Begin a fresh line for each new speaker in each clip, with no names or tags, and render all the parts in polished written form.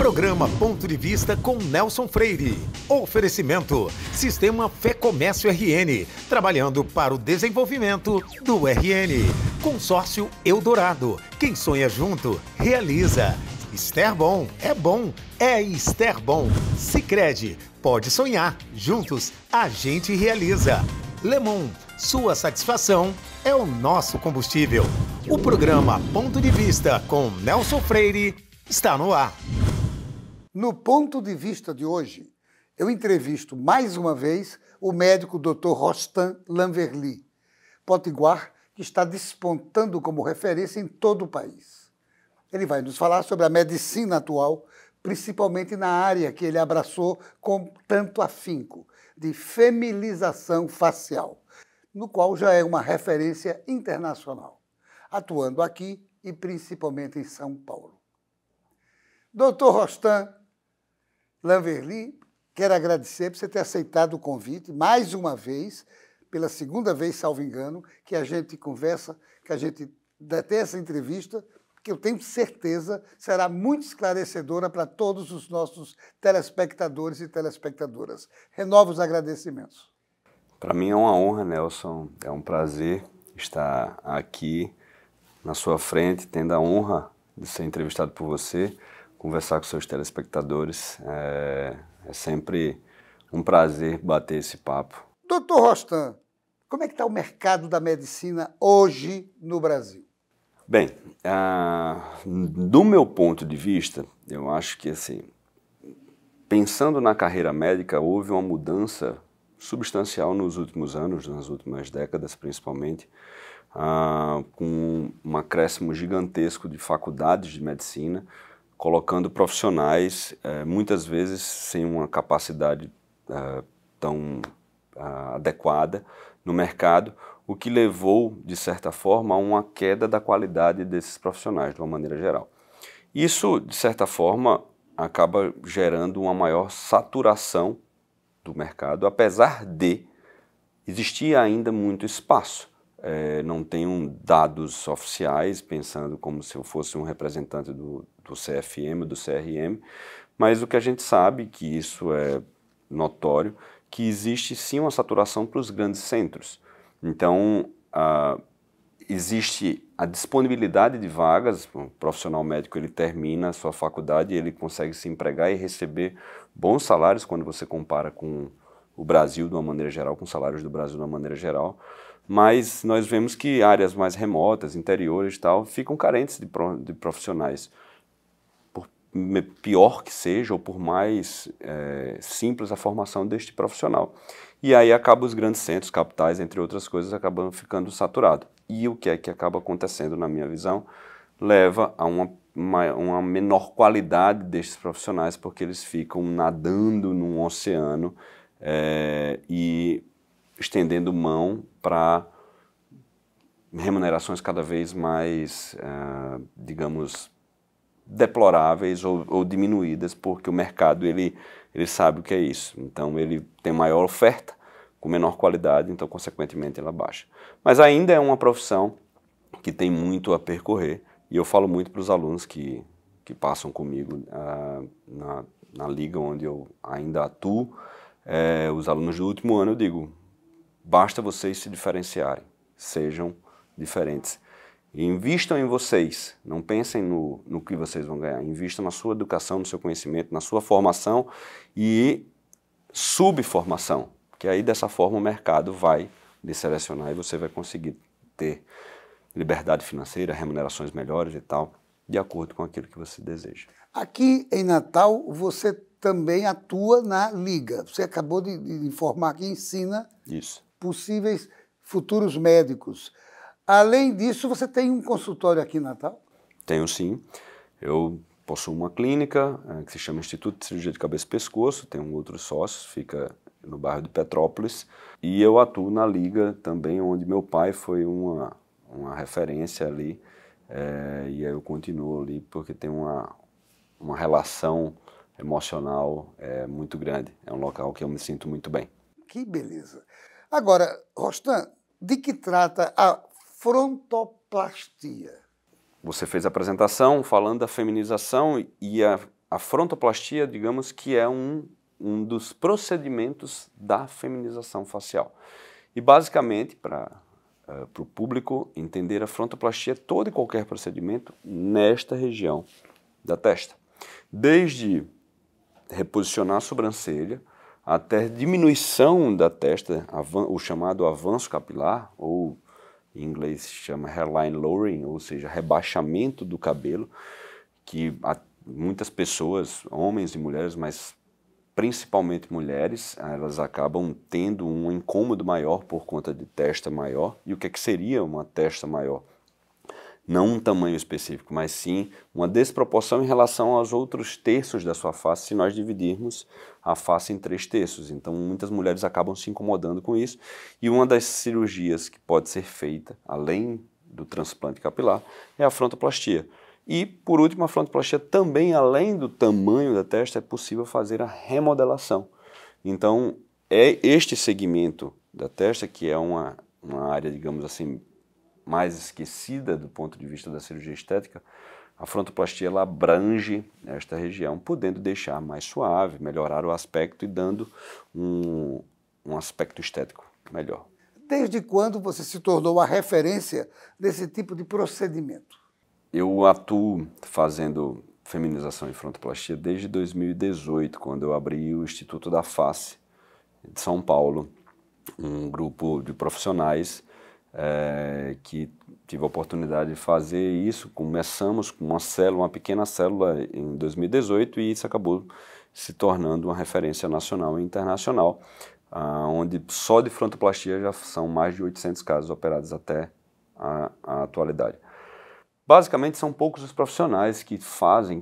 Programa Ponto de Vista com Nelson Freire. Oferecimento: Sistema Fé Comércio RN, trabalhando para o desenvolvimento do RN. Consórcio Eldorado. Quem sonha junto, realiza. Esterbom é Esterbom. Sicredi, pode sonhar, juntos a gente realiza. Lemon, sua satisfação é o nosso combustível. O programa Ponto de Vista com Nelson Freire está no ar.
No Ponto de Vista de hoje, eu entrevisto mais uma vez o médico Dr. Rostan Lanverly, potiguar que está despontando como referência em todo o país. Ele vai nos falar sobre a medicina atual, principalmente na área que ele abraçou com tanto afinco, de feminização facial, no qual já é uma referência internacional, atuando aqui e principalmente em São Paulo. Dr. Rostan Lanverly, quero agradecer por você ter aceitado o convite, mais uma vez, pela segunda vez, salvo engano, que a gente conversa, que a gente tem essa entrevista, que eu tenho certeza será muito esclarecedora para todos os nossos telespectadores e telespectadoras. Renovo os agradecimentos.
Para mim é uma honra, Nelson, é um prazer estar aqui na sua frente, tendo a honra de ser entrevistado por você, conversar com seus telespectadores. É sempre um prazer bater esse papo.
Doutor Rostan, como é que está o mercado da medicina hoje no Brasil?
Bem, do meu ponto de vista, eu acho que, assim, pensando na carreira médica, houve uma mudança substancial nos últimos anos, nas últimas décadas principalmente, com um acréscimo gigantesco de faculdades de medicina, colocando profissionais, muitas vezes sem uma capacidade tão adequada no mercado, o que levou, de certa forma, a uma queda da qualidade desses profissionais, de uma maneira geral. Isso, de certa forma, acaba gerando uma maior saturação do mercado, apesar de existir ainda muito espaço. Não tenho dados oficiais, pensando como se eu fosse um representante do CFM, do CRM, mas o que a gente sabe, que isso é notório, que existe sim uma saturação para os grandes centros. Então, existe a disponibilidade de vagas, o profissional médico ele termina a sua faculdade e ele consegue se empregar e receber bons salários quando você compara com o Brasil de uma maneira geral, com os salários do Brasil de uma maneira geral, mas nós vemos que áreas mais remotas, interiores e tal, ficam carentes de profissionais. Por pior que seja, ou por mais simples a formação deste profissional. E aí acaba os grandes centros, capitais, entre outras coisas, acabam ficando saturados. E o que é que acaba acontecendo, na minha visão, leva a uma menor qualidade destes profissionais, porque eles ficam nadando num oceano e estendendo mão para remunerações cada vez mais, digamos, deploráveis ou diminuídas, porque o mercado ele sabe o que é isso. Então ele tem maior oferta com menor qualidade, então consequentemente ela baixa. Mas ainda é uma profissão que tem muito a percorrer, e eu falo muito para os alunos que passam comigo na liga onde eu ainda atuo, os alunos do último ano, eu digo: basta vocês se diferenciarem, sejam diferentes. Invistam em vocês, não pensem no que vocês vão ganhar, invistam na sua educação, no seu conhecimento, na sua formação e subformação, que aí dessa forma o mercado vai lhe selecionar e você vai conseguir ter liberdade financeira, remunerações melhores e tal, de acordo com aquilo que você deseja.
Aqui em Natal, você também atua na Liga. Você acabou de informar que ensina
Isso.
Possíveis futuros médicos. Além disso, você tem um consultório aqui em Natal?
Tenho sim. Eu possuo uma clínica que se chama Instituto de Cirurgia de Cabeça e Pescoço, tem um outro sócio, fica no bairro de Petrópolis, e eu atuo na Liga também, onde meu pai foi uma referência ali, e aí eu continuo ali porque tem uma relação emocional muito grande. É um local que eu me sinto muito bem.
Que beleza. Agora, Rostan, de que trata a frontoplastia?
Você fez a apresentação falando da feminização e a a frontoplastia, digamos que é um dos procedimentos da feminização facial. E basicamente, para o público entender, a frontoplastia é todo e qualquer procedimento nesta região da testa. Desde reposicionar a sobrancelha, até diminuição da testa, o chamado avanço capilar, ou em inglês se chama hairline lowering, ou seja, rebaixamento do cabelo, que muitas pessoas, homens e mulheres, mas principalmente mulheres, elas acabam tendo um incômodo maior por conta de testa maior. E o que seria uma testa maior? Não um tamanho específico, mas sim uma desproporção em relação aos outros terços da sua face, se nós dividirmos a face em 3 terços. Então, muitas mulheres acabam se incomodando com isso. E uma das cirurgias que pode ser feita, além do transplante capilar, é a frontoplastia. E, por último, a frontoplastia também, além do tamanho da testa, é possível fazer a remodelação. Então, é este segmento da testa, que é uma área, digamos assim, mais esquecida do ponto de vista da cirurgia estética, a frontoplastia ela abrange esta região, podendo deixar mais suave, melhorar o aspecto e dando um aspecto estético melhor.
Desde quando você se tornou a referência desse tipo de procedimento?
Eu atuo fazendo feminização e frontoplastia desde 2018, quando eu abri o Instituto da Face de São Paulo, um grupo de profissionais que tive a oportunidade de fazer isso. Começamos com uma pequena célula em 2018 e isso acabou se tornando uma referência nacional e internacional, onde só de frontoplastia já são mais de 800 casos operados até a atualidade. Basicamente são poucos os profissionais que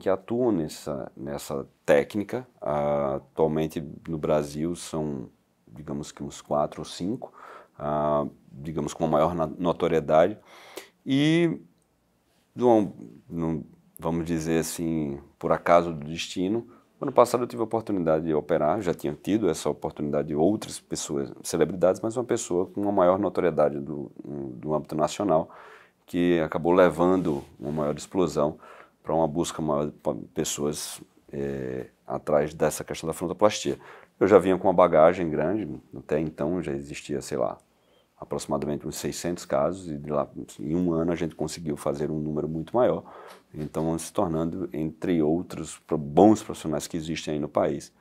atuam nessa técnica. Atualmente no Brasil são, digamos que uns 4 ou 5, digamos com uma maior notoriedade, e vamos dizer assim, por acaso do destino, ano passado eu tive a oportunidade de operar, já tinha tido essa oportunidade de outras pessoas, celebridades, mas uma pessoa com uma maior notoriedade do âmbito nacional, que acabou levando uma maior explosão para uma busca maior de pessoas atrás dessa questão da frontoplastia. Eu já vinha com uma bagagem grande, até então já existia, sei lá, aproximadamente uns 600 casos, e de lá, em um ano a gente conseguiu fazer um número muito maior, então se tornando, entre outros bons profissionais que existem aí no país,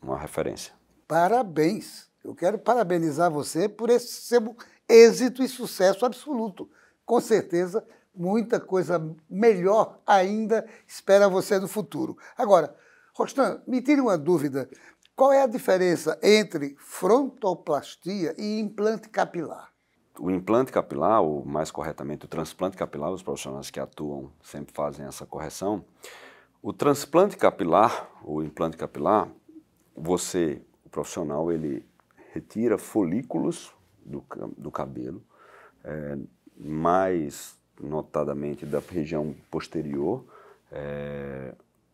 uma referência.
Parabéns! Eu quero parabenizar você por esse seu êxito e sucesso absoluto. Com certeza, muita coisa melhor ainda espera você no futuro. Agora, Rostan, me tire uma dúvida. Qual é a diferença entre frontoplastia e implante capilar?
O implante capilar, ou mais corretamente o transplante capilar, os profissionais que atuam sempre fazem essa correção. O transplante capilar, ou implante capilar, o profissional, ele retira folículos do cabelo, mais notadamente da região posterior.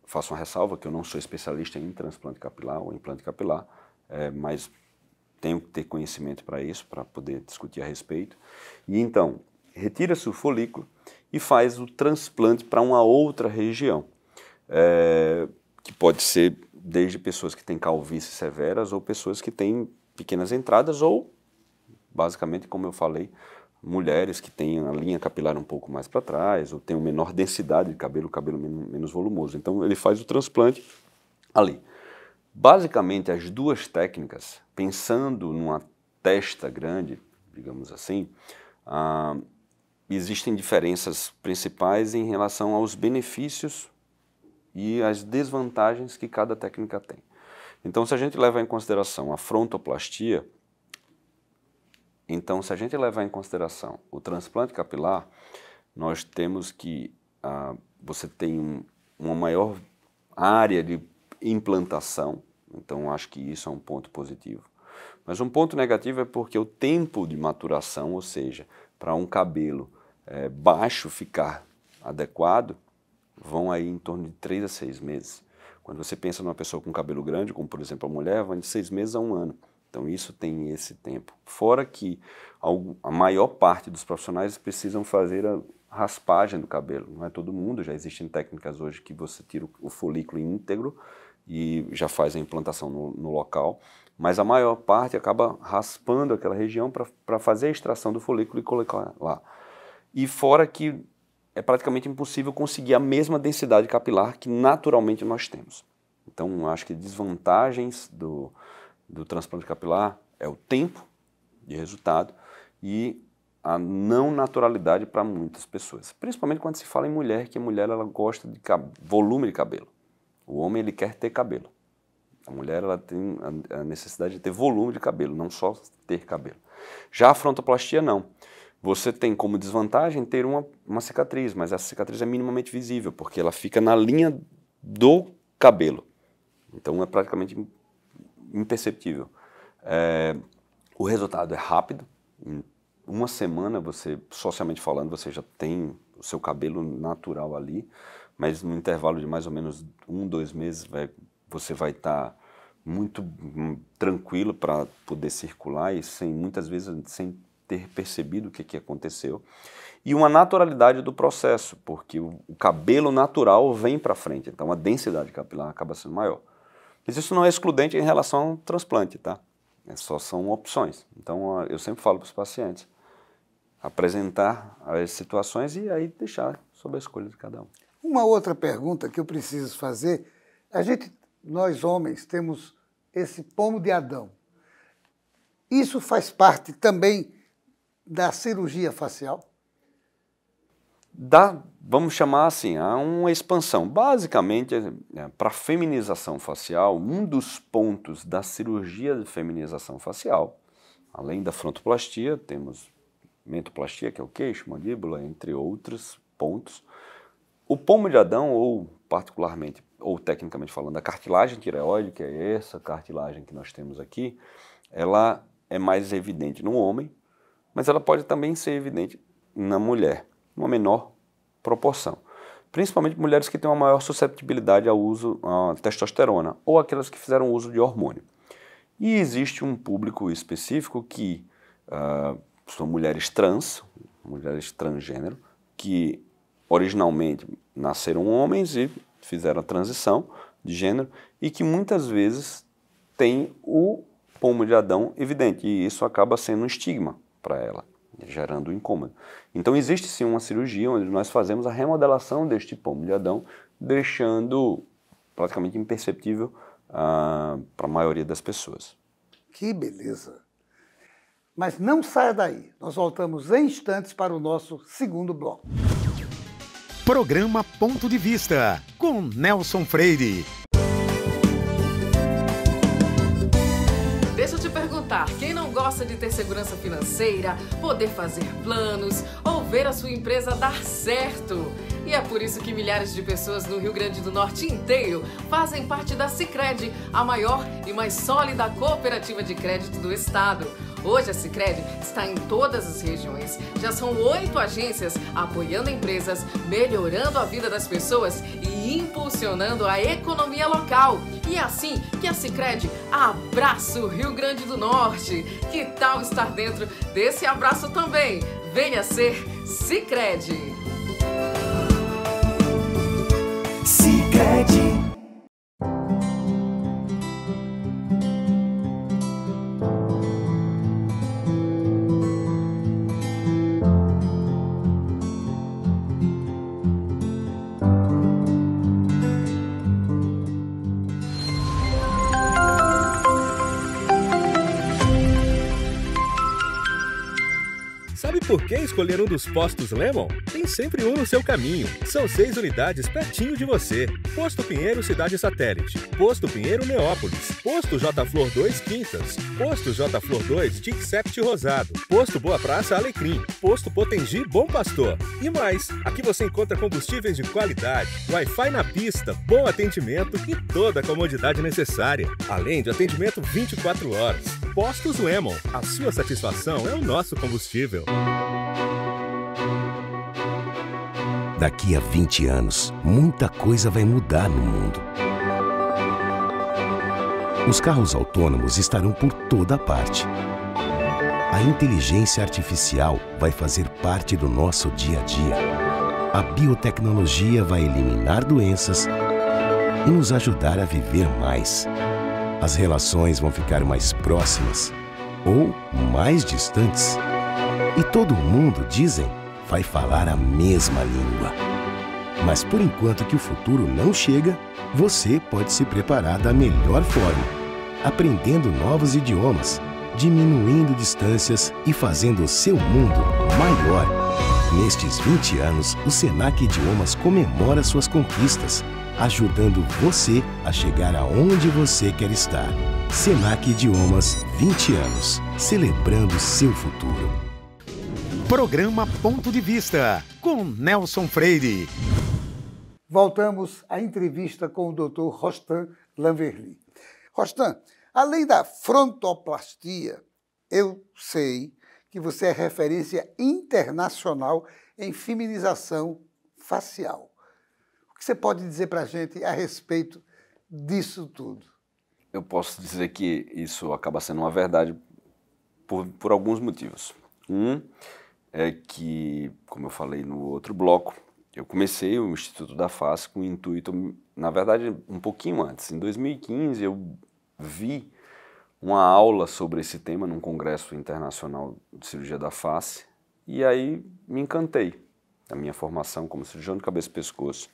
Faço uma ressalva que eu não sou especialista em transplante capilar ou implante capilar, mas tenho que ter conhecimento para isso, para poder discutir a respeito. E então, retira-se o folículo e faz o transplante para uma outra região, que pode ser desde pessoas que têm calvície severas ou pessoas que têm pequenas entradas ou, basicamente, como eu falei, mulheres que têm a linha capilar um pouco mais para trás ou têm uma menor densidade de cabelo, menos volumoso. Então, ele faz o transplante ali. Basicamente, as duas técnicas, pensando numa testa grande, digamos assim, existem diferenças principais em relação aos benefícios e as desvantagens que cada técnica tem. Então, se a gente levar em consideração a frontoplastia, o transplante capilar, nós temos que você tem uma maior área de implantação, então acho que isso é um ponto positivo. Mas um ponto negativo é porque o tempo de maturação, ou seja, para um cabelo baixo ficar adequado, vão aí em torno de 3 a 6 meses. Quando você pensa numa pessoa com cabelo grande, como por exemplo a mulher, vai de 6 meses a 1 ano. Então isso tem esse tempo. Fora que a maior parte dos profissionais precisam fazer a raspagem do cabelo. Não é todo mundo, já existem técnicas hoje que você tira o folículo íntegro e já faz a implantação no local, mas a maior parte acaba raspando aquela região para fazer a extração do folículo e colocar lá. E fora que é praticamente impossível conseguir a mesma densidade capilar que naturalmente nós temos. Então, acho que desvantagens do transplante capilar é o tempo de resultado e a não naturalidade para muitas pessoas. Principalmente quando se fala em mulher, que a mulher ela gosta de volume de cabelo. O homem ele quer ter cabelo. A mulher ela tem a necessidade de ter volume de cabelo, não só ter cabelo. Já a frontoplastia não. Você tem como desvantagem ter uma cicatriz, mas essa cicatriz é minimamente visível, porque ela fica na linha do cabelo. Então é praticamente imperceptível. O resultado é rápido. Em uma semana, socialmente falando, você já tem o seu cabelo natural ali, mas no intervalo de mais ou menos 1, 2 meses você vai estar muito tranquilo para poder circular e muitas vezes sem ter percebido o que aconteceu. E uma naturalidade do processo, porque o cabelo natural vem para frente, então a densidade capilar acaba sendo maior. Mas isso não é excludente em relação ao transplante, tá? Só são opções. Então eu sempre falo para os pacientes, apresentar as situações e aí deixar sob a escolha de cada um.
Uma outra pergunta que eu preciso fazer, nós homens temos esse pomo de Adão. Isso faz parte também da cirurgia facial?
Vamos chamar assim, há uma expansão. Basicamente, para a feminização facial, um dos pontos da cirurgia de feminização facial, além da frontoplastia, temos mentoplastia, que é o queixo, mandíbula, entre outros pontos. O pomo de Adão, ou particularmente, ou tecnicamente falando, a cartilagem tireoide, que é essa cartilagem que nós temos aqui, ela é mais evidente no homem, mas ela pode também ser evidente na mulher, uma menor proporção. Principalmente mulheres que têm uma maior suscetibilidade ao uso de testosterona, ou aquelas que fizeram uso de hormônio. E existe um público específico que são mulheres trans, mulheres transgênero, que originalmente nasceram homens e fizeram a transição de gênero e que muitas vezes têm o pomo de Adão evidente, e isso acaba sendo um estigma para ela, gerando um incômodo. Então existe sim uma cirurgia onde nós fazemos a remodelação deste pomo de Adão, deixando praticamente imperceptível para a maioria das pessoas.
Que beleza! Mas não saia daí, nós voltamos em instantes para o nosso segundo bloco.
Programa Ponto de Vista, com Nelson Freire.
Deixa eu te perguntar, quem não gosta de ter segurança financeira, poder fazer planos ou ver a sua empresa dar certo? E é por isso que milhares de pessoas no Rio Grande do Norte inteiro fazem parte da Sicredi, a maior e mais sólida cooperativa de crédito do estado. Hoje a Sicredi está em todas as regiões. Já são 8 agências apoiando empresas, melhorando a vida das pessoas e impulsionando a economia local. E é assim que a Sicredi abraça o Rio Grande do Norte. Que tal estar dentro desse abraço também? Venha ser Sicredi.
Sicredi.
Por que escolher um dos postos Lemon? Tem sempre um no seu caminho. São 6 unidades pertinho de você. Posto Pinheiro Cidade Satélite. Posto Pinheiro Neópolis. Posto J Flor 2 Quintas. Posto J Flor 2 Tic-Sept Rosado. Posto Boa Praça Alecrim. Posto Potengi Bom Pastor. E mais, aqui você encontra combustíveis de qualidade, Wi-Fi na pista, bom atendimento e toda a comodidade necessária. Além de atendimento 24 horas. Postos Lemon. A sua satisfação é o nosso combustível.
Daqui a 20 anos, muita coisa vai mudar no mundo. Os carros autônomos estarão por toda parte. A inteligência artificial vai fazer parte do nosso dia a dia. A biotecnologia vai eliminar doenças e nos ajudar a viver mais. As relações vão ficar mais próximas ou mais distantes. E todo mundo, dizem, vai falar a mesma língua. Mas por enquanto que o futuro não chega, você pode se preparar da melhor forma, aprendendo novos idiomas, diminuindo distâncias e fazendo o seu mundo maior. Nestes 20 anos, o Senac Idiomas comemora suas conquistas, ajudando você a chegar aonde você quer estar. Senac Idiomas, 20 anos, celebrando seu futuro.
Programa Ponto de Vista, com Nelson Freire.
Voltamos à entrevista com o Dr. Rostan Lanverly. Rostan, além da frontoplastia, eu sei que você é referência internacional em feminização facial. O que você pode dizer para a gente a respeito disso tudo?
Eu posso dizer que isso acaba sendo uma verdade por alguns motivos. Um é que, como eu falei no outro bloco, eu comecei o Instituto da Face com o intuito, na verdade, um pouquinho antes. Em 2015, eu vi uma aula sobre esse tema num congresso internacional de cirurgia da face e aí me encantei. A minha formação como cirurgião de cabeça e pescoço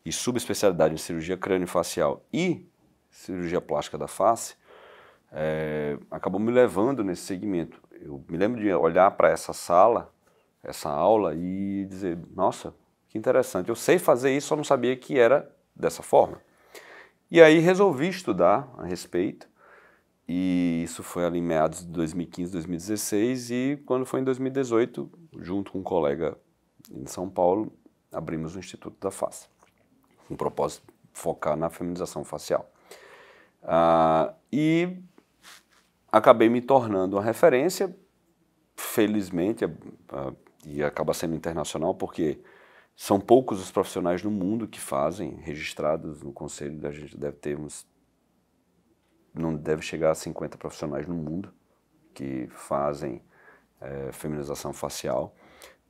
e subespecialidade em cirurgia crâniofacial e cirurgia plástica da face acabou me levando nesse segmento. Eu me lembro de olhar para essa sala, essa aula e dizer, nossa, que interessante, eu sei fazer isso, só não sabia que era dessa forma. E aí resolvi estudar a respeito, e isso foi ali em meados de 2015, 2016, e quando foi em 2018, junto com um colega em São Paulo, abrimos o Instituto da Face, com o propósito de focar na feminização facial. E acabei me tornando uma referência, felizmente, e acaba sendo internacional, porque são poucos os profissionais no mundo que fazem, registrados no conselho, a gente deve ter não deve chegar a 50 profissionais no mundo que fazem feminização facial.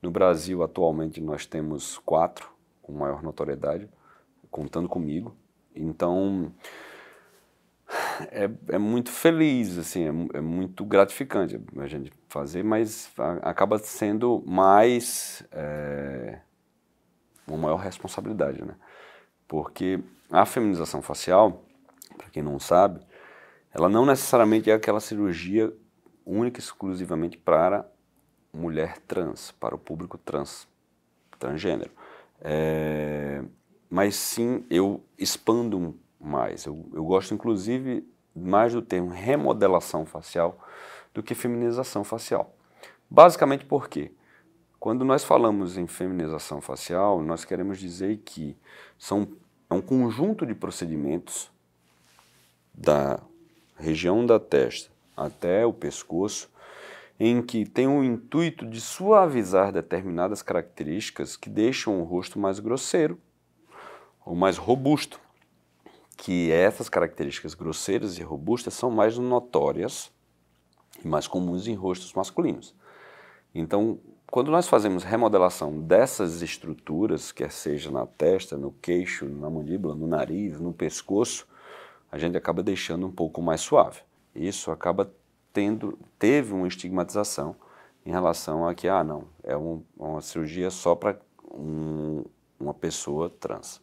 No Brasil, atualmente, nós temos 4 com maior notoriedade, contando comigo. Então, é muito feliz, assim, é muito gratificante a gente fazer, mas acaba sendo mais uma maior responsabilidade, né? Porque a feminização facial, para quem não sabe, ela não necessariamente é aquela cirurgia única e exclusivamente para mulher trans, para o público transgênero. Mas sim, eu expando mais. Eu gosto, inclusive, mais do termo remodelação facial do que feminização facial. Basicamente por quê? Quando nós falamos em feminização facial, nós queremos dizer que é um conjunto de procedimentos da região da testa até o pescoço, em que tem o intuito de suavizar determinadas características que deixam o rosto mais grosseiro ou mais robusto. Que essas características grosseiras e robustas são mais notórias e mais comuns em rostos masculinos. Então, quando nós fazemos remodelação dessas estruturas, quer seja na testa, no queixo, na mandíbula, no nariz, no pescoço, a gente acaba deixando um pouco mais suave. Isso acaba teve uma estigmatização em relação a que, não, é uma cirurgia só para uma pessoa trans.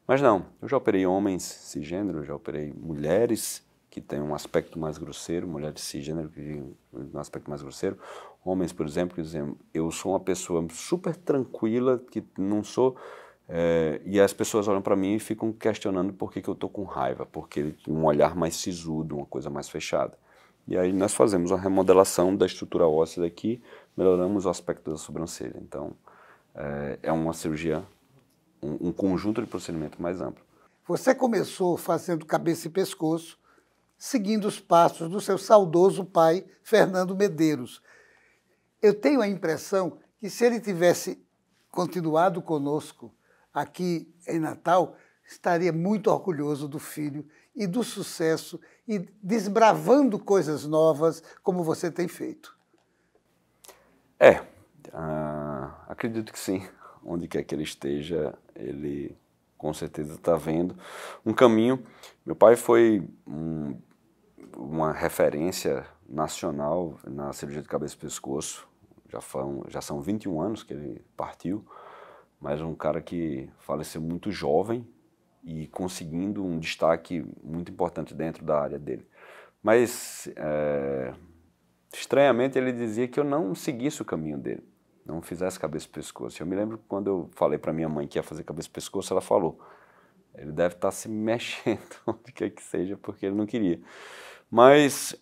Mas não, eu já operei homens cisgênero, já operei mulheres que têm um aspecto mais grosseiro, mulheres cisgênero que têm um aspecto mais grosseiro, homens, por exemplo, que dizem, eu sou uma pessoa super tranquila, que não sou... e as pessoas olham para mim e ficam questionando por que eu estou com raiva, porque um olhar mais sisudo, uma coisa mais fechada. E aí nós fazemos a remodelação da estrutura óssea daqui, melhoramos o aspecto da sobrancelha. Então, é uma cirurgia, um conjunto de procedimento mais amplo.
Você começou fazendo cabeça e pescoço, seguindo os passos do seu saudoso pai, Fernando Medeiros. Eu tenho a impressão que se ele tivesse continuado conosco aqui em Natal, estaria muito orgulhoso do filho e do sucesso e desbravando coisas novas como você tem feito.
Acredito que sim. onde quer que ele esteja, ele com certeza está vendo um caminho. Meu pai foi uma referência nacional na cirurgia de cabeça e pescoço. Já são 21 anos que ele partiu, mas um cara que faleceu muito jovem e conseguindo um destaque muito importante dentro da área dele. Mas, estranhamente, ele dizia que eu não seguisse o caminho dele, não fizesse cabeça e pescoço. Eu me lembro que quando eu falei para minha mãe que ia fazer cabeça e pescoço, ela falou, ele deve estar se mexendo, onde quer que seja, porque ele não queria. Mas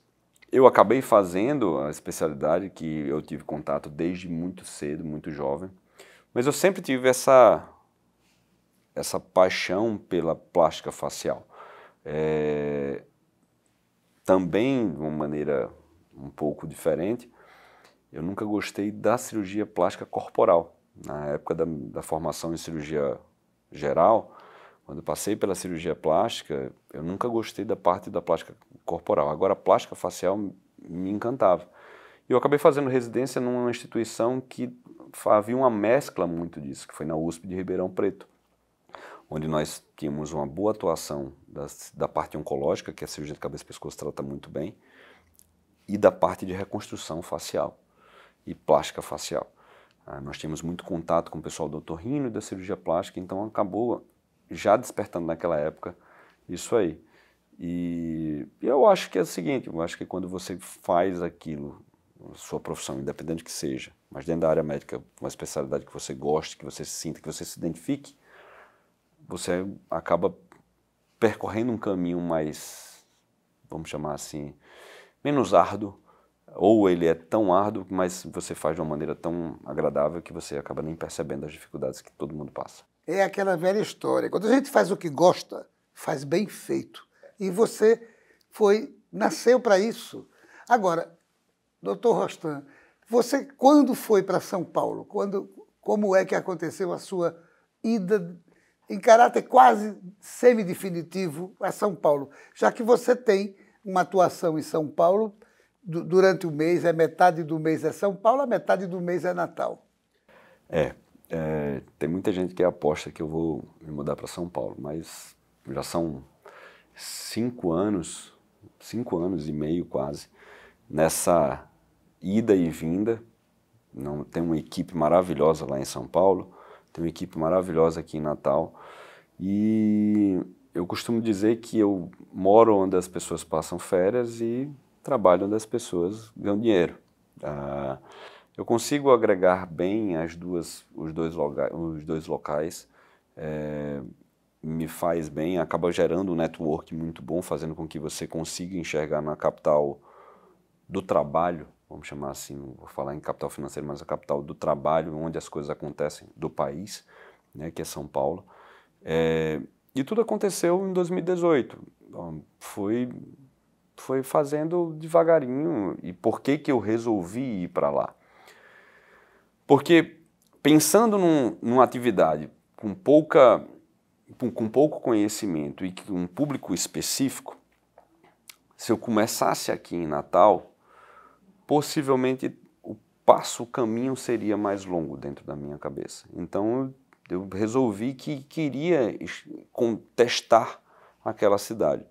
eu acabei fazendo a especialidade que eu tive contato desde muito cedo, muito jovem, mas eu sempre tive essa paixão pela plástica facial. Também, de uma maneira um pouco diferente, eu nunca gostei da cirurgia plástica corporal. Na época da formação em cirurgia geral, quando eu passei pela cirurgia plástica, eu nunca gostei da parte da plástica corporal. Agora, a plástica facial me encantava. E eu acabei fazendo residência numa instituição que havia uma mescla muito disso, que foi na USP de Ribeirão Preto, onde nós tínhamos uma boa atuação da parte oncológica, que a cirurgia de cabeça e pescoço trata muito bem, e da parte de reconstrução facial e plástica facial. Nós tínhamos muito contato com o pessoal do otorrino e da cirurgia plástica, então acabou já despertando naquela época isso aí. E eu acho que é o seguinte, eu acho que quando você faz aquilo, sua profissão, independente que seja, mas dentro da área médica, uma especialidade que você goste, que você sinta, que você se identifique, você acaba percorrendo um caminho mais, vamos chamar assim, menos árduo, ou ele é tão árduo, mas você faz de uma maneira tão agradável que você acaba nem percebendo as dificuldades que todo mundo passa.
É aquela velha história. Quando a gente faz o que gosta, faz bem feito. E você nasceu para isso. Agora, doutor Rostan, você quando foi para São Paulo? Como é que aconteceu a sua ida em caráter quase semi-definitivo a São Paulo? Já que você tem uma atuação em São Paulo durante o mês, metade do mês é São Paulo, a metade do mês é Natal.
Tem muita gente que aposta que eu vou me mudar para São Paulo, mas já são 5 anos e meio quase, nessa ida e vinda. Tem uma equipe maravilhosa lá em São Paulo, tem uma equipe maravilhosa aqui em Natal, e eu costumo dizer que eu moro onde as pessoas passam férias e trabalho onde as pessoas ganham dinheiro. Eu consigo agregar bem os dois locais, me faz bem, acaba gerando um network muito bom, fazendo com que você consiga enxergar na capital do trabalho, vamos chamar assim, não vou falar em capital financeiro, mas a capital do trabalho, onde as coisas acontecem do país, né, que é São Paulo. E tudo aconteceu em 2018. Foi fazendo devagarinho. E por que eu resolvi ir para lá? Porque pensando numa atividade com pouco conhecimento e com um público específico, se eu começasse aqui em Natal, possivelmente o caminho seria mais longo dentro da minha cabeça. Então eu resolvi que queria testar aquela cidade.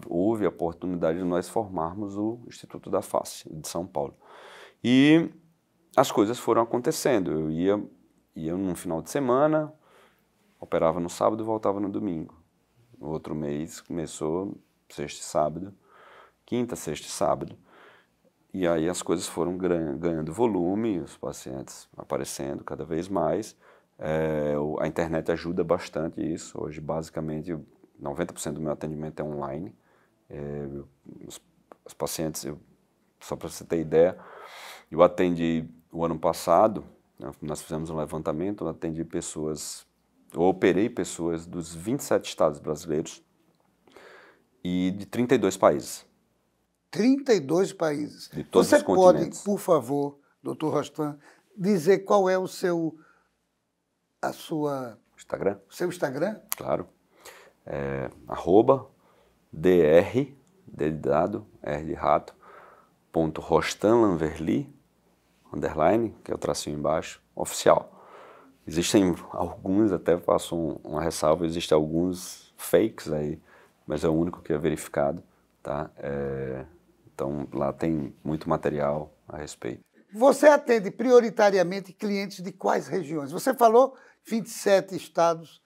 Houve a oportunidade de nós formarmos o Instituto da Face de São Paulo. E as coisas foram acontecendo. Eu ia num final de semana, operava no sábado e voltava no domingo. No outro mês começou sexta e sábado, quinta, sexta e sábado. E aí as coisas foram ganhando volume, os pacientes aparecendo cada vez mais. A internet ajuda bastante isso. Hoje, basicamente, 90% do meu atendimento é online. Os pacientes, só para você ter ideia, eu atendi o ano passado, nós fizemos um levantamento, eu operei pessoas dos 27 estados brasileiros e de 32 países.
32 países.
De todos os continentes.
Você pode, por favor, doutor Rostan, dizer qual é o seu
Instagram?
Seu Instagram?
Claro. @dr, D de dado, R de rato, _Rostan Lanverly, _, que é o tracinho embaixo, oficial. Existem alguns, até faço uma ressalva, existem alguns fakes aí, mas é o único que é verificado, tá? Então lá tem muito material a respeito.
Você atende prioritariamente clientes de quais regiões? Você falou 27 estados,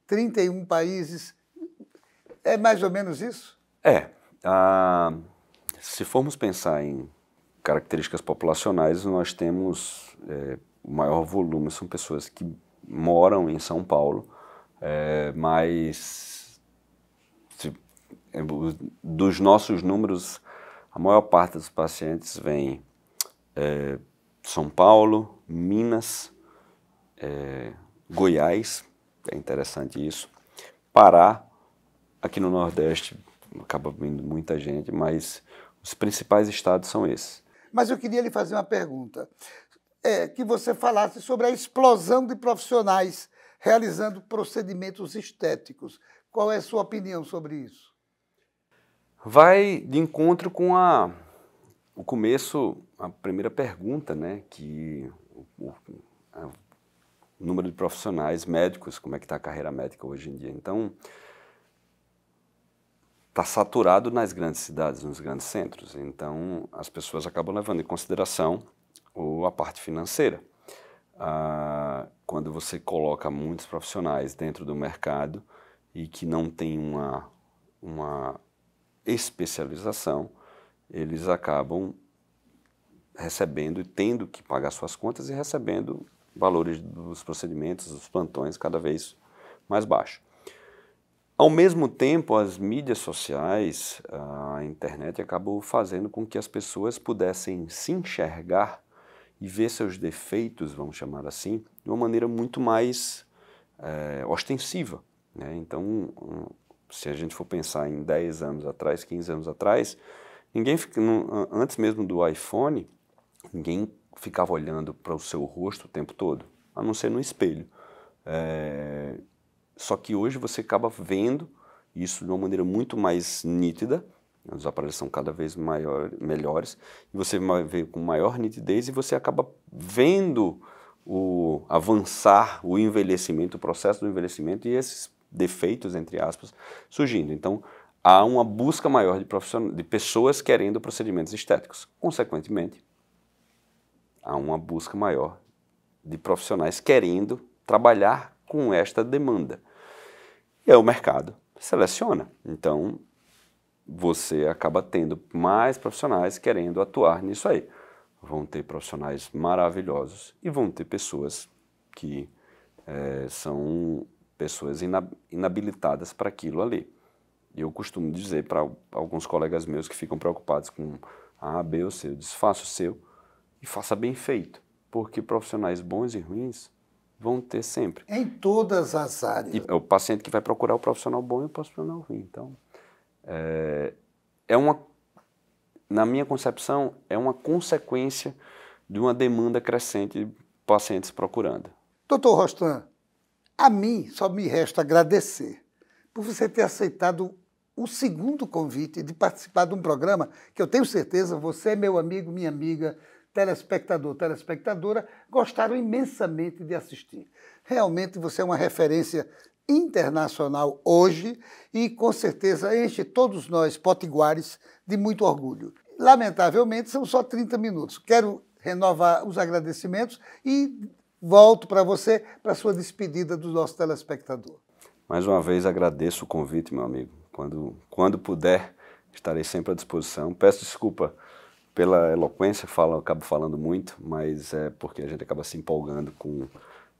31 países, é mais ou menos isso?
Se formos pensar em características populacionais, nós temos o maior volume, são pessoas que moram em São Paulo, mas dos nossos números, a maior parte dos pacientes vem São Paulo, Minas, Goiás, é interessante isso, Pará, aqui no Nordeste acaba vindo muita gente, mas os principais estados são esses.
Mas eu queria lhe fazer uma pergunta, que você falasse sobre a explosão de profissionais realizando procedimentos estéticos. Qual é a sua opinião sobre isso?
Vai de encontro com o começo, a primeira pergunta, né, que o número de profissionais médicos, como é que está a carreira médica hoje em dia. Então, está saturado nas grandes cidades, nos grandes centros. Então, as pessoas acabam levando em consideração a parte financeira. Quando você coloca muitos profissionais dentro do mercado e que não tem uma especialização, eles acabam recebendo e tendo que pagar suas contas e recebendo valores dos procedimentos, dos plantões cada vez mais baixos. Ao mesmo tempo, as mídias sociais, a internet acabou fazendo com que as pessoas pudessem se enxergar e ver seus defeitos, vamos chamar assim, de uma maneira muito mais ostensiva, né? Então, se a gente for pensar em 10 anos atrás, 15 anos atrás, antes mesmo do iPhone, ninguém ficava olhando para o seu rosto o tempo todo, a não ser no espelho. Só que hoje você acaba vendo isso de uma maneira muito mais nítida, os aparelhos são cada vez melhores, e você vai ver com maior nitidez e você acaba vendo o avançar, o envelhecimento, o processo do envelhecimento e esses defeitos, entre aspas, surgindo. Então, há uma busca maior de pessoas querendo procedimentos estéticos. Consequentemente, há uma busca maior de profissionais querendo trabalhar com esta demanda. E aí o mercado seleciona. Então, você acaba tendo mais profissionais querendo atuar nisso aí. Vão ter profissionais maravilhosos e vão ter pessoas que são pessoas inabilitadas para aquilo ali. Eu costumo dizer para alguns colegas meus que ficam preocupados com A, B ou C, eu disse, faça o seu e faça bem feito, porque profissionais bons e ruins vão ter sempre.
Em todas as áreas.
E é o paciente que vai procurar o profissional bom e o profissional ruim. Então, na minha concepção, é uma consequência de uma demanda crescente de pacientes procurando.
Doutor Rostan, a mim só me resta agradecer por você ter aceitado o segundo convite de participar de um programa que eu tenho certeza você, meu amigo, minha amiga, telespectador, telespectadora, gostaram imensamente de assistir. Realmente você é uma referência internacional hoje e com certeza enche todos nós potiguares de muito orgulho. Lamentavelmente são só 30 minutos. Quero renovar os agradecimentos e volto para você, para a sua despedida do nosso telespectador.
Mais uma vez agradeço o convite, meu amigo. Quando puder, estarei sempre à disposição. Peço desculpa pela eloquência, acabo falando muito, mas é porque a gente acaba se empolgando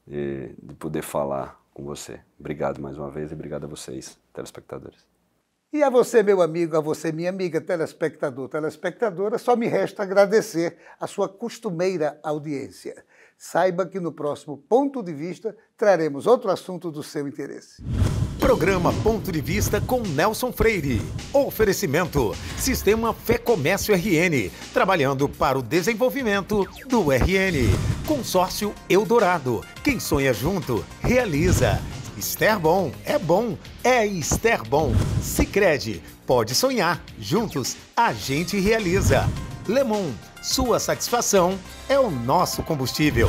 de poder falar com você. Obrigado mais uma vez e obrigado a vocês, telespectadores.
E a você, meu amigo, a você, minha amiga, telespectador, telespectadora, só me resta agradecer a sua costumeira audiência. Saiba que no próximo Ponto de Vista traremos outro assunto do seu interesse.
Programa Ponto de Vista com Nelson Freire. Oferecimento: Sistema Fé Comércio RN, trabalhando para o desenvolvimento do RN. Consórcio Eldorado. Quem sonha junto, realiza. Esterbom é Esterbom. Sicredi, pode sonhar, juntos a gente realiza. Lemon, sua satisfação é o nosso combustível.